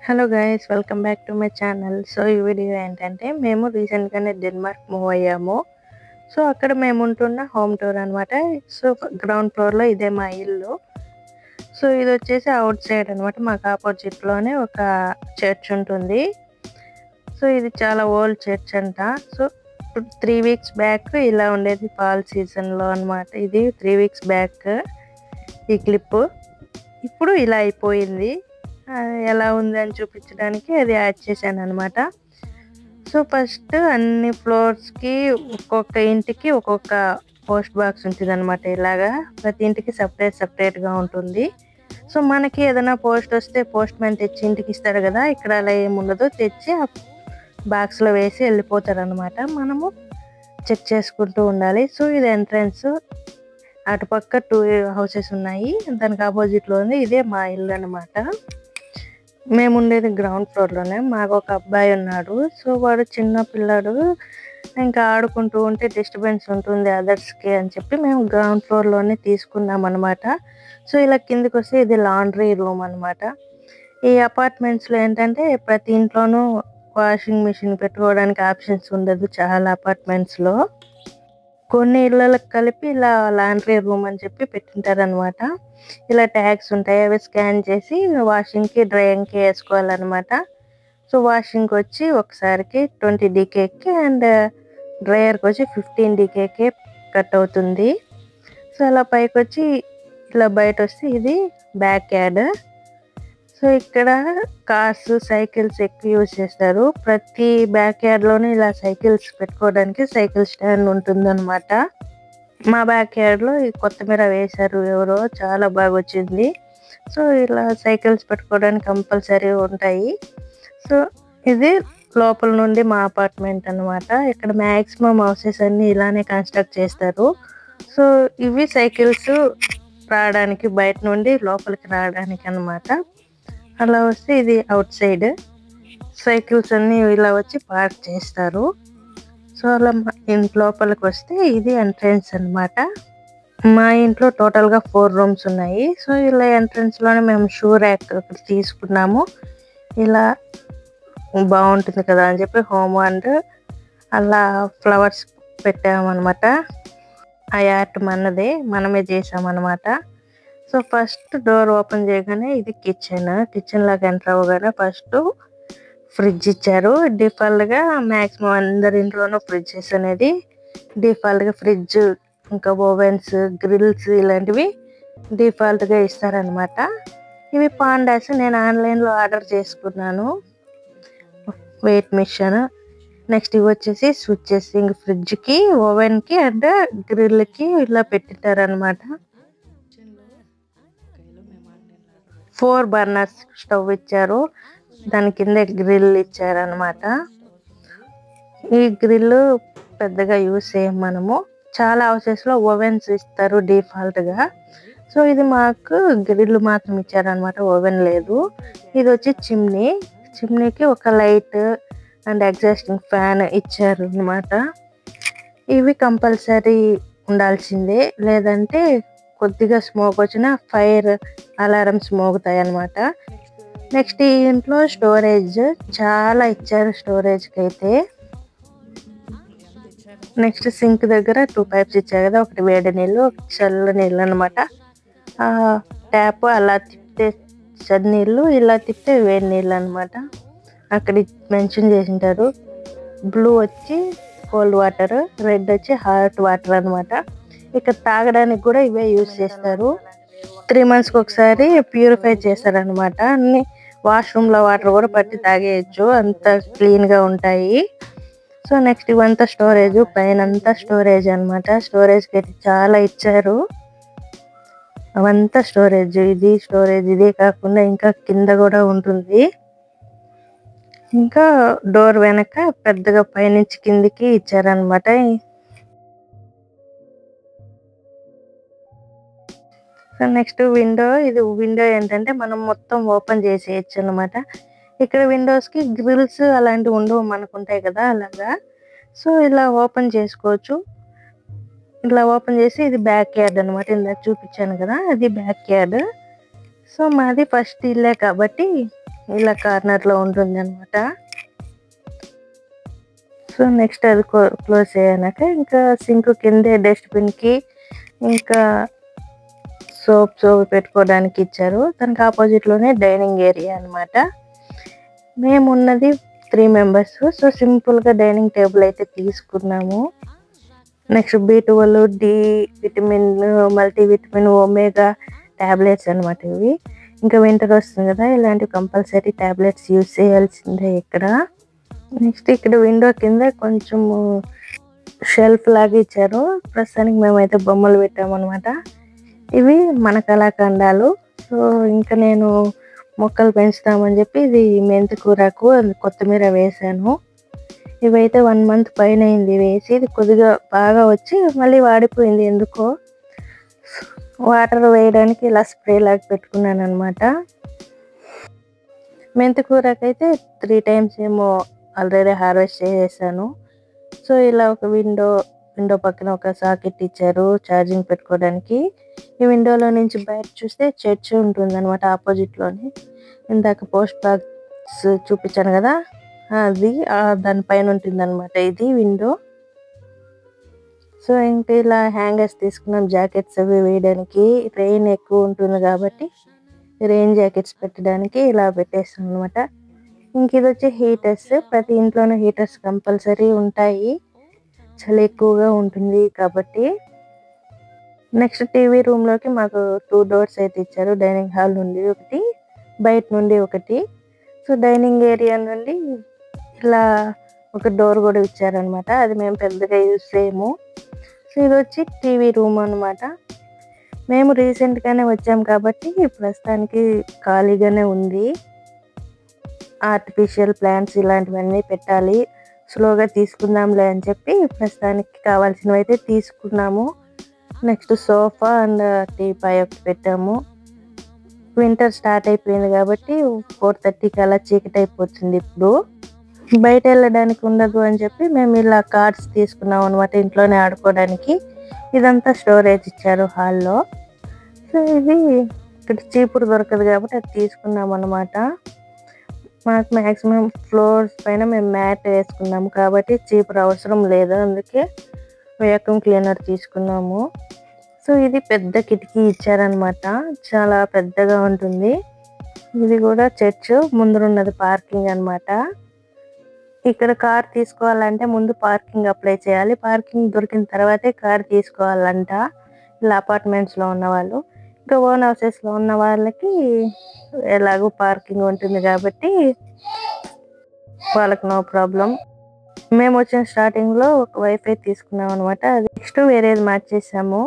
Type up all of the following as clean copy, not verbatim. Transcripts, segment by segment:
Hello guys, welcome back to my channel. So ఈ video ఏంటంటే మేము రీసెంట్గానే డెన్మార్క్ మూవ్ అయ్యాము. సో అక్కడ మేము ఉంటున్న హోమ్ టూర్ అనమాట. సో గ్రౌండ్ ఫ్లోర్లో ఇదే మా ఇల్లు. సో ఇది వచ్చేసి అవుట్ సైడ్ అనమాట. మాకు ఆపోజిట్లోనే ఒక చర్చ్ ఉంటుంది. సో ఇది చాలా ఓల్డ్ చర్చ్ అంట. సో 3 వీక్స్ బ్యాక్ ఇలా ఉండేది ఫాల్ సీజన్లో అనమాట. ఇది 3 వీక్స్ బ్యాక్ ఈ క్లిప్. ఇప్పుడు ఇలా అయిపోయింది. ఎలా ఉంది అని చూపించడానికి అది యాడ్ చేశాను అనమాట. సో ఫస్ట్ అన్ని ఫ్లోర్స్కి ఒక్కొక్క ఇంటికి ఒక్కొక్క పోస్ట్ బాక్స్ ఉంటుంది అనమాట. ఇలాగా ప్రతి ఇంటికి సపరేట్గా ఉంటుంది. సో మనకి ఏదైనా పోస్ట్ వస్తే పోస్ట్ మ్యాన్ తెచ్చి ఇంటికి ఇస్తారు కదా, ఇక్కడ అలా ఏముండదు. తెచ్చి ఆ బాక్స్లో వేసి వెళ్ళిపోతారు అనమాట. మనము చెక్ చేసుకుంటూ ఉండాలి. సో ఇది ఎంట్రన్స్. అటుపక్క 2 హౌసెస్ ఉన్నాయి. దానికి ఆపోజిట్లో ఉంది. ఇదే మా ఇల్లు అనమాట. మేము ఉండేది గ్రౌండ్ ఫ్లోర్లోనే. మాకు ఒక అబ్బాయి ఉన్నాడు. సో వాడు చిన్న పిల్లాడు, ఇంకా ఆడుకుంటూ ఉంటే డిస్టర్బెన్స్ ఉంటుంది అదర్స్కి అని చెప్పి మేము గ్రౌండ్ ఫ్లోర్లోనే తీసుకున్నాం అనమాట. సో ఇలా కిందికి వస్తే ఇది లాండ్రీ రూమ్ అనమాట. ఈ అపార్ట్మెంట్స్లో ఏంటంటే ప్రతి ఇంట్లోనూ వాషింగ్ మిషన్ పెట్టుకోవడానికి ఆప్షన్స్ ఉండదు చాలా అపార్ట్మెంట్స్లో. కొన్ని ఇళ్ళకి కలిపి ఇలా లాండ్రీ రూమ్ అని చెప్పి పెట్టింటారు అనమాట. ఇలా ట్యాగ్స్ ఉంటాయి, అవి స్కాన్ చేసి వాషింగ్కి డ్రైయింగ్కి వేసుకోవాలన్నమాట. సో వాషింగ్కి వచ్చి ఒకసారికి 20 DKకి అండ్ డ్రైయర్కి వచ్చి 15 DKకి కట్ అవుతుంది. సో అలా పైకి వచ్చి ఇలా బయట వస్తే ఇది బ్యాక్ యార్డ్. సో ఇక్కడ కార్స్, సైకిల్స్ ఎక్కువ యూజ్ చేస్తారు. ప్రతి బ్యాక్ యార్డ్లోనే ఇలా సైకిల్స్ పెట్టుకోవడానికి సైకిల్ స్టాండ్ ఉంటుందన్నమాట. మా బ్యాక్ యార్డ్లో ఈ కొత్తిమీర వేశారు ఎవరో, చాలా బాగా వచ్చింది. సో ఇలా సైకిల్స్ పెట్టుకోవడానికి కంపల్సరీ ఉంటాయి. సో ఇది లోపల నుండి మా అపార్ట్మెంట్ అనమాట. ఇక్కడ మ్యాక్సిమం హౌసెస్ అన్నీ ఇలానే కన్స్ట్రక్ట్ చేస్తారు. సో ఇవి సైకిల్స్ రావడానికి, బయట నుండి లోపలికి రావడానికి అనమాట. అలా వస్తే ఇది అవుట్ సైడ్. సైకిల్స్ అన్నీ ఇలా వచ్చి పార్క్ చేస్తారు. సో అలా ఇంటి లోపలికి వస్తే ఇది ఎంట్రన్స్ అనమాట. మా ఇంట్లో టోటల్గా 4 రూమ్స్ ఉన్నాయి. సో ఇలా ఎంట్రన్స్లోనే మేము షూ ర్యాక్ తీసుకున్నాము. ఇలా బాగుంటుంది కదా అని చెప్పి హోమ్ అండ్ అలా ఫ్లవర్స్ పెట్టామన్నమాట. ఆ యార్ట్ మనదే, మనమే చేసామన్నమాట. సో ఫస్ట్ డోర్ ఓపెన్ చేయగానే ఇది కిచెన్ లాగా ఎంటర్ అవ్వగానే ఫస్ట్ ఫ్రిడ్జ్ ఇచ్చారు. డిఫాల్ట్గా మ్యాక్సిమం అందరి ఇంట్లోనూ ఫ్రిడ్జెస్ అనేది డిఫాల్ట్గా ఫ్రిడ్జ్, ఇంకా ఓవెన్స్, గ్రిల్స్ ఇలాంటివి డిఫాల్ట్గా ఇస్తారనమాట. ఇవి పాండాస్ నేను ఆన్లైన్లో ఆర్డర్ చేసుకున్నాను, వెయిట్ మిషన్. నెక్స్ట్ ఇవి వచ్చేసి స్విచ్చెస్, ఇంక ఫ్రిడ్జ్కి, ఓవెన్కి అండ్ గ్రిల్కి ఇలా పెట్టింటారనమాట. 4 బర్నర్స్ స్టవ్ ఇచ్చారు. దాని కింద గ్రిల్ ఇచ్చారనమాట. ఈ గ్రిల్ పెద్దగా యూస్ చేయం మనము. చాలా హౌసెస్లో ఓవెన్స్ ఇస్తారు డిఫాల్ట్గా. సో ఇది మాకు గ్రిల్ మాత్రం ఇచ్చారనమాట, ఓవెన్ లేదు. ఇది వచ్చి చిమ్నీకి ఒక లైట్ అండ్ ఎగ్జాస్టింగ్ ఫ్యాన్ ఇచ్చారు అనమాట. ఇవి కంపల్సరీ ఉండాల్సిందే, లేదంటే కొద్దిగా స్మోక్ వచ్చిన ఫైర్ అలారమ్స్ మోగుతాయి అన్నమాట. నెక్స్ట్ ఈ ఇంట్లో స్టోరేజ్ చాలా ఇచ్చారు స్టోరేజ్కి అయితే. నెక్స్ట్ సింక్ దగ్గర 2 పైప్స్ ఇచ్చారు కదా, ఒకటి వేడి నీళ్ళు, ఒకటి చల్ల నీళ్ళు అనమాట. ట్యాప్ అలా తిప్పితే చల్ల నీళ్ళు, ఇలా తిప్పితే వేడి నీళ్ళు అనమాట. అక్కడ మెన్షన్ చేసింటారు. బ్లూ వచ్చి కోల్డ్ వాటర్, రెడ్ వచ్చి హాట్ వాటర్ అనమాట. ఇక్కడ తాగడానికి కూడా ఇవే యూజ్ చేస్తారు. 3 monthsకి ఒకసారి ప్యూరిఫై చేస్తారనమాట. అన్ని వాష్రూమ్లో వాటర్ కూడా పట్టి తాగేయచ్చు, అంత క్లీన్గా ఉంటాయి. సో నెక్స్ట్ ఇవంతా స్టోరేజ్, పైన అంతా స్టోరేజ్ అనమాట. స్టోరేజ్కి అయితే చాలా ఇచ్చారు. అవంతా స్టోరేజ్, ఇది స్టోరేజ్. ఇదే కాకుండా ఇంకా కింద కూడా ఉంటుంది. ఇంకా డోర్ వెనక పెద్దగా పైనుంచి కిందికి ఇచ్చారనమాట. Next window. ఇది విండో ఏంటంటే మనం మొత్తం ఓపెన్ చేసేయచ్చు అనమాట. ఇక్కడ విండోస్కి గ్రిల్స్ అలాంటివి ఉండవు, మనకు ఉంటాయి కదా అలాగా. సో ఇలా ఓపెన్ చేసుకోవచ్చు. ఇలా ఓపెన్ చేసి ఇది బ్యాక్ యార్డ్ అనమాట. ఇందాక చూపించాను కదా, అది బ్యాక్ యార్డ్. సో మాది ఫస్ట్ ఇల్లే కాబట్టి ఇలా కార్నర్లో ఉంటుంది అనమాట. సో నెక్స్ట్ అది క్లోజ్ చేయనాక ఇంకా సింక్ కిందే డస్ట్బిన్కి ఇంకా సోప్ పెట్టుకోవడానికి ఇచ్చారు. దానికి ఆపోజిట్లోనే డైనింగ్ ఏరియా అనమాట. మేము ఉన్నది 3 మెంబర్స్. సో సింపుల్గా డైనింగ్ టేబుల్ అయితే తీసుకున్నాము. Next B12, D vitamin, multivitamin, omega tablets అనమాట ఇవి. ఇంకా వింటర్ వస్తుంది కదా, ఇలాంటివి కంపల్సరీ ట్యాబ్లెట్స్ యూజ్ చేయాల్సిందే ఇక్కడ. నెక్స్ట్ ఇక్కడ విండో కింద కొంచెం షెల్ఫ్ లాగా ఇచ్చారు. ప్రస్తుతానికి మేమైతే బొమ్మలు పెట్టామన్నమాట. ఇవి మన కళాఖండాలు. సో ఇంకా నేను మొక్కలు పెంచుతామని చెప్పి ఇది మెంతి కూరకు కొత్తిమీర వేసాను. ఇవైతే 1 మంత్ పైన అయింది వేసి. ఇది కొద్దిగా బాగా వచ్చి మళ్ళీ వాడిపోయింది ఎందుకో. వాటర్ వేయడానికి ఇలా స్ప్రే లాగా పెట్టుకున్నాను అనమాట. మెంతి కూరకైతే 3 టైమ్స్ ఏమో ఆల్రెడీ హార్వెస్ట్ చేసేసాను. సో ఇలా ఒక విండో పక్కన ఒక సాకెట్ ఇచ్చారు ఛార్జింగ్ పెట్టుకోవడానికి. ఈ విండోలో నుంచి బయట చూస్తే చర్చ్ ఉంటుంది అనమాట ఆపోజిట్లోనే. ఇందాక పోస్ట్ బాక్స్ చూపించాను కదా, అది దానిపైన ఉంటుంది అనమాట ఇది విండో. సో ఇంకా ఇలా హ్యాంగర్స్ తీసుకున్నాం జాకెట్స్ అవి వేయడానికి. రెయిన్ ఎక్కువ ఉంటుంది కాబట్టి రెయిన్ జాకెట్స్ పెట్టడానికి ఇలా పెట్టేస్తాం అనమాట. ఇంక ఇది వచ్చి హీటర్స్. ప్రతి ఇంట్లోనూ హీటర్స్ కంపల్సరీ ఉంటాయి, చలి ఎక్కువగా ఉంటుంది కాబట్టి. నెక్స్ట్ టీవీ రూమ్లోకి మాకు 2 డోర్స్ అయితే ఇచ్చారు. డైనింగ్ హాల్ నుండి ఒకటి, బయట నుండి ఒకటి. సో డైనింగ్ ఏరియా నుండి ఇలా ఒక డోర్ కూడా ఇచ్చారనమాట. అది మేము పెద్దగా యూజ్ చేయము. సో ఇది వచ్చి టీవీ రూమ్ అనమాట. మేము రీసెంట్గానే వచ్చాము కాబట్టి ప్రస్తుతానికి ఖాళీగానే ఉంది. ఆర్టిఫిషియల్ ప్లాంట్స్ ఇలాంటివన్నీ పెట్టాలి, స్లోగా తీసుకుందాంలే అని చెప్పి ప్రస్తుతానికి కావాల్సినవి అయితే తీసుకున్నాము. నెక్స్ట్ సోఫా అండ్ టీపాయ్ ఒకటి పెట్టాము. వింటర్ స్టార్ట్ అయిపోయింది కాబట్టి 4:30కి అలా చీకటి అయిపోతుంది. ఇప్పుడు బయట వెళ్ళడానికి ఉండదు అని చెప్పి మేము ఇలా కార్డ్స్ తీసుకున్నాం అనమాట ఇంట్లోనే ఆడుకోవడానికి. ఇదంతా స్టోరేజ్ ఇచ్చారు హాల్లో. సో ఇది ఇక్కడ చీపురు దొరకదు కాబట్టి అది తీసుకున్నాం అనమాట. మాకు మ్యాక్సిమం ఫ్లోర్స్ పైన మేము మ్యాట్ వేసుకున్నాము కాబట్టి చీపురు అవసరం లేదు, అందుకే వ్యాక్యూమ్ క్లీనర్ తీసుకున్నాము. సో ఇది పెద్ద కిటికీ ఇచ్చారనమాట, చాలా పెద్దగా ఉంటుంది. ఇది కూడా చర్చ్ ముందున్నది పార్కింగ్ అనమాట. ఇక్కడ కార్ తీసుకోవాలంటే ముందు పార్కింగ్ అప్లై చేయాలి. పార్కింగ్ దొరికిన తర్వాతే కార్ తీసుకోవాలంట ఇలా అపార్ట్మెంట్స్లో ఉన్న వాళ్ళు. ఇంకా ఓన్ హౌసెస్లో ఉన్న వాళ్ళకి ఎలాగో పార్కింగ్ ఉంటుంది కాబట్టి వాళ్ళకి నో ప్రాబ్లం. మేము వచ్చిన స్టార్టింగ్లో ఒక వైఫై తీసుకున్నాం అనమాట. అది నెక్స్ట్ వేరేది మార్చేసాము.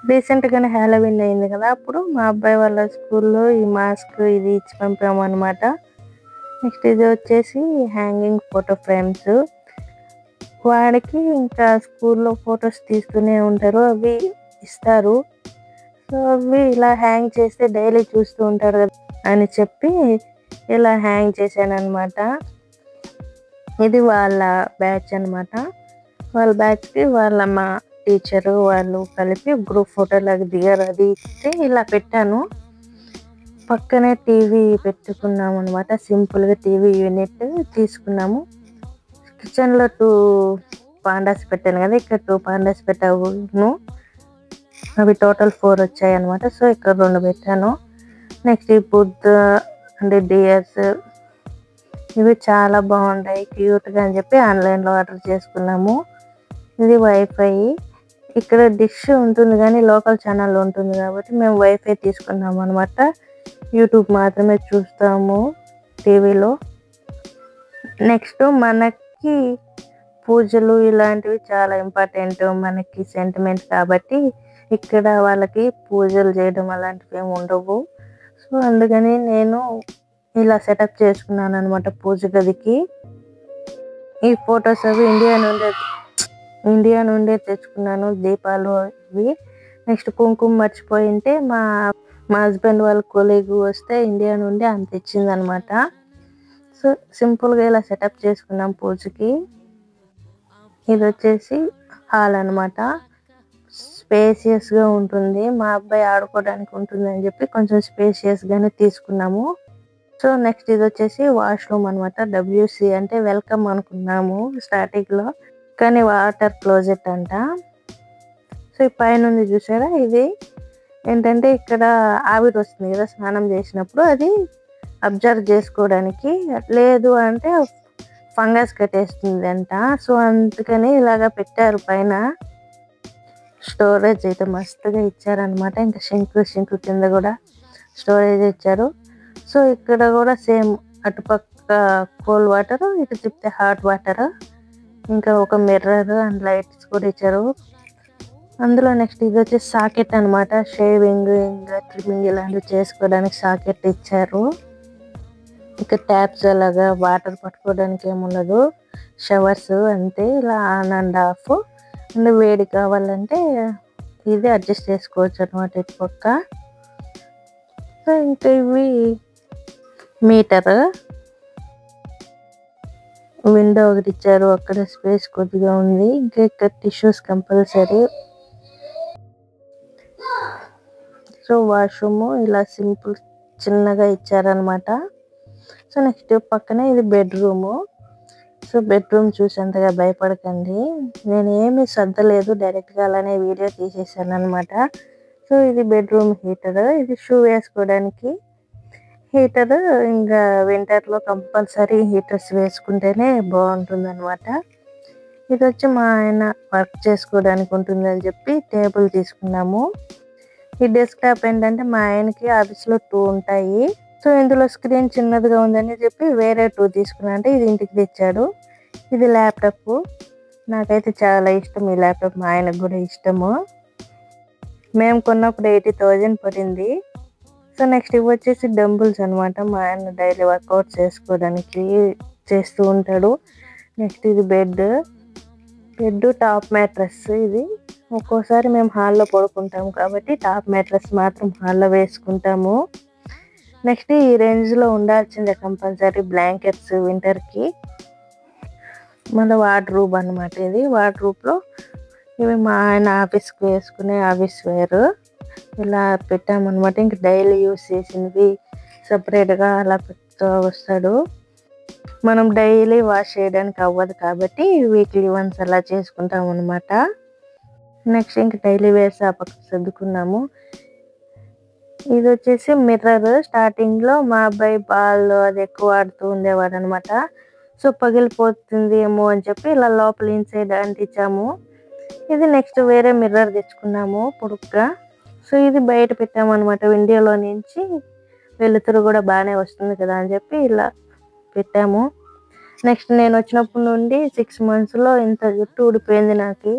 రీసెంట్గానే హ్యాలోవిన్ అయింది కదా, అప్పుడు మా అబ్బాయి వాళ్ళ స్కూల్లో ఈ మాస్క్ ఇది ఇచ్చి పంపాము అనమాట. నెక్స్ట్ ఇది వచ్చేసి హ్యాంగింగ్ ఫోటో ఫ్రేమ్స్. వాడికి ఇంకా స్కూల్లో ఫొటోస్ తీస్తూనే ఉంటారు, అవి ఇస్తారు. సో అవి ఇలా హ్యాంగ్ చేస్తే డైలీ చూస్తూ ఉంటారు కదా అని చెప్పి ఇలా హ్యాంగ్ చేశాను అనమాట. ఇది వాళ్ళ బ్యాచ్ అనమాట. వాళ్ళ బ్యాచ్కి వాళ్ళ మా టీచరు వాళ్ళు కలిపి గ్రూప్ ఫోటో లాగా దిగారు. అది ఇస్తే ఇలా పెట్టాను. పక్కనే టీవీ పెట్టుకున్నాము అనమాట. సింపుల్గా టీవీ యూనిట్ తీసుకున్నాము. కిచెన్లో 2 పాండాస్ పెట్టాను కదా, ఇక్కడ 2 పాండాస్ పెట్టాను. అవి టోటల్ 4 వచ్చాయి అనమాట. సో ఇక్కడ 2 పెట్టాను. నెక్స్ట్ ఈ బుద్ధ అండ్ డియర్స్ ఇవి చాలా బాగుంటాయి క్యూట్గా అని చెప్పి ఆన్లైన్లో ఆర్డర్ చేసుకున్నాము. ఇది వైఫై. ఇక్కడ డిష్ ఉంటుంది కానీ లోకల్ ఛానల్ ఉంటుంది కాబట్టి మేము వైఫై తీసుకున్నాము అనమాట. యూట్యూబ్ మాత్రమే చూస్తాము టీవీలో. నెక్స్ట్ మనకి పూజలు ఇలాంటివి చాలా ఇంపార్టెంట్, మనకి సెంటిమెంట్ కాబట్టి ఇక్కడ వాళ్ళకి పూజలు చేయడం అలాంటివి ఏమి ఉండవు. సో అందుకని నేను ఇలా సెటప్ చేసుకున్నాను అనమాట పూజ గదికి. ఈ ఫొటోస్ అవి ఇండియా నుండే తెచ్చుకున్నాను, దీపాలు ఇవి. నెక్స్ట్ కుంకుమ మర్చిపోయింటే మా హస్బెండ్ వాళ్ళ కొలీగ్ వస్తే ఇండియా నుండి ఆమె తెచ్చింది అనమాట. సో సింపుల్గా ఇలా సెటప్ చేసుకున్నాం పూజకి. ఇది వచ్చేసి హాల్ అనమాట. స్పేసియస్గా ఉంటుంది, మా అబ్బాయి ఆడుకోవడానికి ఉంటుంది అని చెప్పి కొంచెం స్పేసియస్గానే తీసుకున్నాము. సో నెక్స్ట్ ఇది వచ్చేసి వాష్రూమ్ అనమాట. WC అంటే వెల్కమ్ అనుకున్నాము స్టార్టింగ్ లో, కానీ వాటర్ క్లోజెట్ అంట. సో ఈ పైన ఉంది చూసారా, ఇది ఏంటంటే ఇక్కడ ఆవిరి వస్తుంది కదా స్నానం చేసినప్పుడు, అది అబ్జర్వ్ చేసుకోవడానికి. లేదు అంటే ఫంగస్ కట్టేస్తుంది అంట. సో అందుకని ఇలాగా పెట్టారు పైన. స్టోరేజ్ అయితే మస్తుగా ఇచ్చారనమాట. ఇంకా సింక్ కింద కూడా స్టోరేజ్ ఇచ్చారు. సో ఇక్కడ కూడా సేమ్, అటుపక్క కోల్డ్ వాటర్, ఇటు తిప్పితే హాట్ వాటర్, ఇంకా ఒక మిర్రర్ అండ్ లైట్స్ కూడా ఇచ్చారు అందులో. నెక్స్ట్ ఇది వచ్చి సాకెట్ అనమాట. షేవింగ్ ఇంకా ట్రిమ్మింగ్ ఇలాంటివి చేసుకోవడానికి సాకెట్ ఇచ్చారు. ఇంకా ట్యాప్స్ అలాగా వాటర్ పట్టుకోవడానికి ఏముండదు, షవర్స్ అంతే, ఇలా ఆన్ అండ్ ఆఫ్. అండ్ వేడి కావాలంటే ఇది అడ్జస్ట్ చేసుకోవచ్చు అనమాట ఇటు పక్క. సో ఇంకా ఇవి మీటర్, విండో ఒకటి ఇచ్చారు, అక్కడ స్పేస్ కొద్దిగా ఉంది. ఇంకా ఇక్కడ టిష్యూస్ కంపల్సరీ. సో వాష్రూమ్ ఇలా సింపుల్ చిన్నగా ఇచ్చారనమాట. సో నెక్స్ట్ పక్కనే ఇది బెడ్రూమ్. సో బెడ్రూమ్ చూసేంతగా భయపడకండి, నేను ఏమి సర్దలేదు, డైరెక్ట్గా అలానే వీడియో తీసేసాను అనమాట. సో ఇది బెడ్రూమ్ హీటర్, ఇది షూ వేసుకోవడానికి హీటర్. ఇంకా వింటర్లో కంపల్సరీ హీటర్స్ వేసుకుంటేనే బాగుంటుంది అనమాట. ఇది వచ్చి మా ఆయన వర్క్ చేసుకోవడానికి ఉంటుందని చెప్పి టేబుల్ తీసుకున్నాము. ఈ డెస్క్టాప్ ఏంటంటే మా ఆయనకి ఆఫీస్లో 2 ఉంటాయి. సో ఇందులో స్క్రీన్ చిన్నదిగా ఉందని చెప్పి వేరే 2 తీసుకున్నా, అంటే ఇది ఇంటికి తెచ్చాడు. ఇది ల్యాప్టాప్, నాకైతే చాలా ఇష్టం ఈ ల్యాప్టాప్, మా ఆయనకు కూడా ఇష్టము. మేము కొన్నప్పుడు 80,000 పడింది. సో నెక్స్ట్ ఇవి వచ్చేసి డంబుల్స్ అనమాట. మా ఆయన డైలీ వర్కౌట్ చేసుకోవడానికి చేస్తూ ఉంటాడు. నెక్స్ట్ ఇది బెడ్ టాప్ మ్యాట్రస్. ఇది ఒక్కోసారి మేము హాల్లో పడుకుంటాము కాబట్టి టాప్ మ్యాట్రస్ మాత్రం హాల్లో వేసుకుంటాము. నెక్స్ట్ ఈ రేంజ్లో ఉండాల్సిందే కంపల్సరీ బ్లాంకెట్స్ వింటర్కి. మన వార్డ్రోబ్ అనమాట. ఇది వార్డ్రోబ్లో ఇవి మా ఆయన ఆఫీస్కి వేసుకునే ఆఫీస్ వేర్ ఇలా పెట్టామన్నమాట. ఇంక డైలీ యూస్ చేసినవి సపరేట్గా అలా పెడుతూ వస్తాడు. మనం డైలీ వాష్ చేయడానికి అవ్వదు కాబట్టి వీక్లీ వన్స్ అలా చేసుకుంటాం అనమాట. నెక్స్ట్ ఇంక డైలీ వేసి ఆ పక్క సర్దుకున్నాము. ఇది వచ్చేసి మిర్రర్. స్టార్టింగ్లో మా అబ్బాయి బాల్ అది ఎక్కువ ఆడుతూ ఉండేవాడు అనమాట. సో పగిలిపోతుంది ఏమో అని చెప్పి ఇలా లోపల ఇన్సైడ్ అంటించాము. ఇది నెక్స్ట్ వేరే మిర్రర్ తెచ్చుకున్నాము పొడుగ్గా. సో ఇది బయట పెట్టామన్నమాట. విండోలో నుంచి వెలుతురు కూడా బాగానే వస్తుంది కదా అని చెప్పి ఇలా పెట్టాము. నెక్స్ట్ నేను వచ్చినప్పటి నుండి 6 monthsలో ఇంత జుట్టు ఊడిపోయింది నాకు.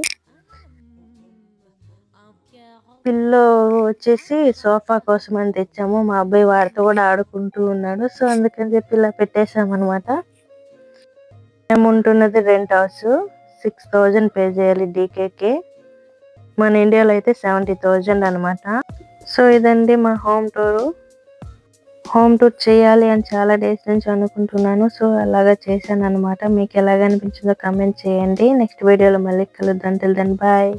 పిల్లో వచ్చేసి సోఫా కోసం అని తెచ్చాము. మా అబ్బాయి వాడితో కూడా ఆడుకుంటూ ఉన్నాడు. సో అందుకని చెప్పి ఇలా పెట్టేసామన్నమాట. మేము ఉంటున్నది రెంట్ హౌస్. 6,000 పే చేయాలి DKకి. మన ఇండియాలో అయితే 70,000 అనమాట. సో ఇదండి మా హోమ్ టూర్ చేయాలి అని చాలా డేస్ నుంచి అనుకుంటున్నాను. సో అలాగా చేశాను అనమాట. మీకు ఎలాగ అనిపించిందో కామెంట్ చేయండి. నెక్స్ట్ వీడియోలో మళ్ళీ కలుద్దాం. Till then bye.